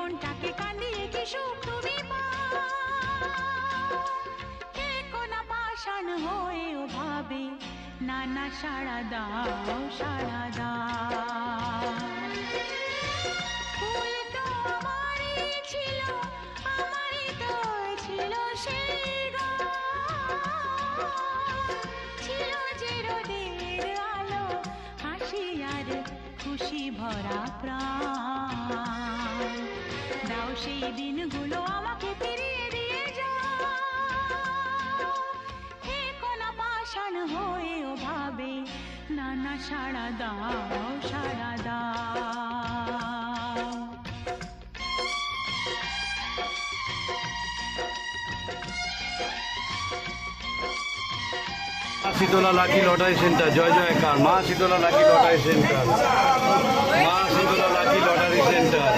মনটাকে কাঁদিয়ে কি সুখ তুমি পাও। কে কোনা পাষাণ হয়ে ও ভাবে না না সাড়া দাও সাড়া দাও। ফুল তো আমারই ছিল, আমারই তো ছিল সেই গান। ছিল যে রোদের আলো, হাসি আর খুশি ভরা প্রাণ। দাও সেই দিনগুলো আমাকে ফিরিয়ে দিয়ে যাও। হে কোনা পাষাণ হয়ে ও ভাবে না না সাড়া দাও সাড়া দাও। শীতলা লাকি লটারি সেন্টার, জয় জয়কার। মা শীতলা লাকি লটারি সেন্টার, মা শীতলা লাকি লটারি সেন্টার।